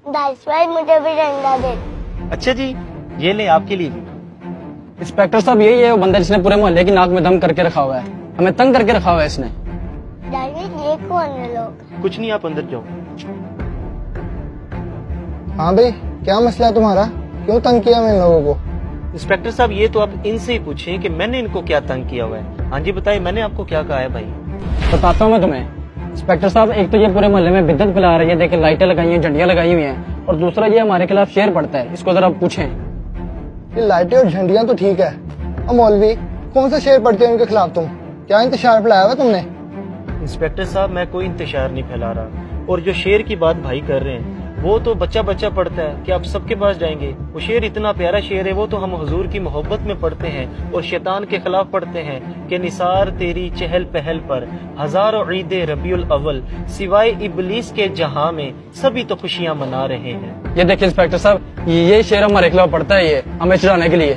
That's why मुझे भी डंडा दे। अच्छा जी, ये ले आपके लिए भी। इंस्पेक्टर साहब यही है वो बंदा जिसने पूरे मोहल्ले की नाक में दम करके रखा हुआ है, हमें तंग करके रखा हुआ है इसने। डैडी ये कौन है लोग? कुछ नहीं, आप अंदर जाओ। हाँ भाई, क्या मसला है तुम्हारा? क्यों तंग किया मैं इन लोगों को? इंस्पेक्टर साहब ये तो आप इनसे ही पूछें कि मैंने इनको क्या तंग किया हुआ है। हाँ जी बताइए, मैंने आपको क्या कहा है भाई? बताता हूँ मैं तुम्हें। इंस्पेक्टर साहब, एक तो ये पूरे मोहल्ले में बिद्दत फैला रही है, देखिए लाइटें लगाई हैं, झंडियां लगाई हुई हैं, और दूसरा ये हमारे खिलाफ शेर पड़ता है, इसको जरा पूछें। ये लाइटें और झंडियां तो ठीक है, और मौलवी कौन सा शेर पढ़ते हैं उनके खिलाफ? तुम क्या इंतशार फैलाया हुआ तुमने? इंस्पेक्टर साहब मैं कोई इंतशार नहीं फैला रहा, और जो शेर की बात भाई कर रहे हैं वो तो बच्चा बच्चा पढ़ता है कि आप सबके पास जाएंगे। वो शेर इतना प्यारा शेर है, वो तो हम हुजूर की मोहब्बत में पढ़ते हैं और शैतान के खिलाफ पढ़ते हैं कि निसार तेरी चहल पहल पर हजारों ईदे रबीउल अव्वल, सिवाय इबलीस के जहां में सभी तो खुशियां मना रहे हैं। ये देखिए इंस्पेक्टर साहब, ये शेर हमारे खिलाफ पड़ता है, ये हमें चिढ़ाने के लिए।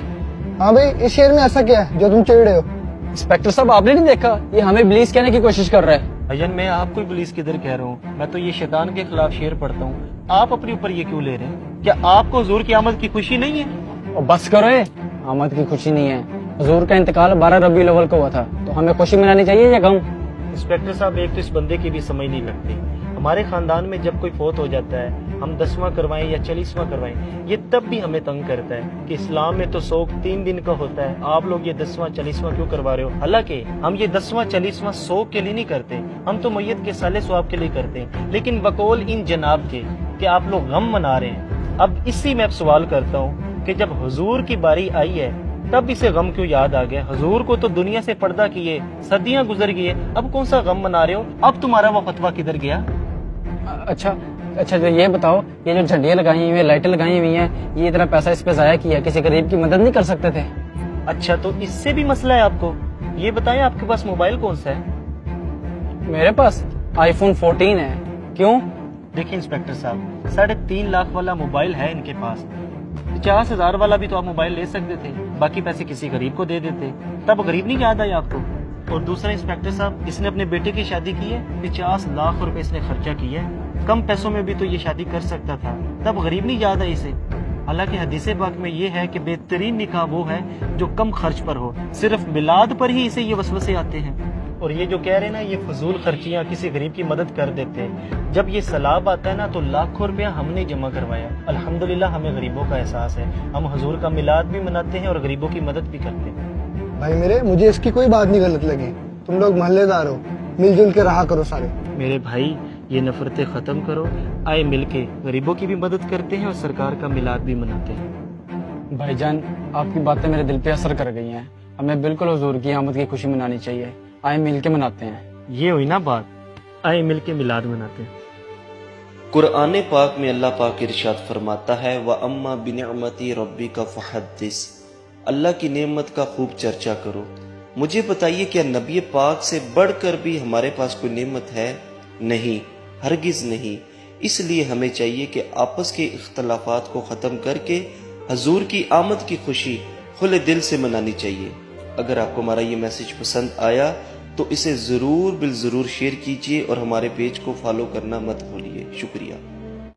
हाँ भाई, इस शेर में ऐसा क्या है जो तुम चिढ़ रहे हो? इंस्पेक्टर साहब आपने नहीं देखा, ये हमें इब्लीस कहने की कोशिश कर रहा है। अजन मैं आपको इबलीस किधर कह रहा हूँ, मैं तो ये शैतान के खिलाफ शेर पढ़ता हूँ। आप अपने ऊपर ये क्यों ले रहे हैं? क्या आपको हुजूर की आमद की खुशी नहीं है? और बस करो, आमद की खुशी नहीं है। हुजूर का इंतकाल 12 रबीउल अव्वल को हुआ था, तो हमें खुशी मनानी चाहिए या गम? इंस्पेक्टर साहब एक तो इस बंदे की भी समझ नहीं लगती। हमारे खानदान में जब कोई फोत हो जाता है, हम 10वां करवाएं या 40वां करवाएं, ये तब भी हमें तंग करता है कि इस्लाम में तो सोग 3 दिन का होता है, आप लोग ये 10वां 40वां क्यों करवा रहे हो? हालांकि हम ये 10वां 40वां सोग के लिए नहीं करते, हम तो मैयत के साले स्वाब के लिए करते हैं, लेकिन वकोल इन जनाब के कि आप लोग गम मना रहे हैं। अब इसी में अब सवाल करता हूँ कि जब हुजूर की बारी आई है तब इसे गम क्यों याद आ गया? हुजूर को तो दुनिया से पर्दा किए सदियां गुजर गई है, अब कौन सा गम मना रहे हो? अब तुम्हारा वो फतवा किधर गया? अच्छा तो ये बताओ, ये जो झंडियां लगाई हुई हैं, लाइटें लगाई हुई हैं, ये इतना पैसा इस पे जाया किया, किसी गरीब की मदद नहीं कर सकते थे? अच्छा तो इससे भी मसला है आपको? ये बताएं आपके पास मोबाइल कौन सा है? मेरे पास iPhone 14 है। क्यों? देखिए इंस्पेक्टर साहब, 3.5 लाख वाला मोबाइल है इनके पास, 50,000 वाला भी तो आप मोबाइल ले सकते थे, बाकी पैसे किसी गरीब को दे देते, तब गरीब नहीं याद आया आपको? और दूसरा इंस्पेक्टर साहब, इसने अपने बेटे की शादी की है, 50 लाख रुपए इसने खर्चा किया है, कम पैसों में भी तो ये शादी कर सकता था, तब गरीब नहीं याद आई इसे? हालांकि हदीसे पाक में ये है कि बेहतरीन निकाह वो है जो कम खर्च पर हो, सिर्फ मिलाद पर ही इसे ये वसवसे आते हैं। और ये जो कह रहे हैं ना, ये फजूल खर्चियां किसी गरीब की मदद कर देते हैं, जब ये सलाब आता है ना तो लाखों रुपया हमने जमा करवाया। अल्हम्दुलिल्लाह हमें गरीबों का एहसास है, हम हुजूर का मिलाद भी मनाते हैं और गरीबों की मदद भी करते हैं। भाई मेरे, मुझे इसकी कोई बात नहीं गलत लगी। तुम लोग मोहल्लेदार हो, मिलजुल के रहा करो सारे। मेरे भाई ये नफरतें खत्म करो, आए मिलके गरीबों की भी मदद करते हैं और सरकार का मिलाद भी मनाते हैं। भाईजान, आपकी बातें मेरे दिल पे असर कर गई हैं, हमें बिल्कुल हुजूर की आमद की खुशी मनानी चाहिए, आए मिल के मनाते हैं। ये हुई ना बात, आए मिलके मिलाद मनाते हैं। कुरान पाक में अल्लाह पाक इरशाद फरमाता है, व अम्मा बिनिअमती रब्बिका फहद्दिस, अल्लाह की नेमत का खूब चर्चा करो। मुझे बताइए, क्या नबी पाक से बढ़कर भी हमारे पास कोई नेमत है? नहीं, हरगिज नहीं। इसलिए हमें चाहिए कि आपस के इख्तलाफात को ख़त्म करके हजूर की आमद की खुशी खुले दिल से मनानी चाहिए। अगर आपको हमारा ये मैसेज पसंद आया तो इसे ज़रूर शेयर कीजिए और हमारे पेज को फॉलो करना मत भूलिए। शुक्रिया।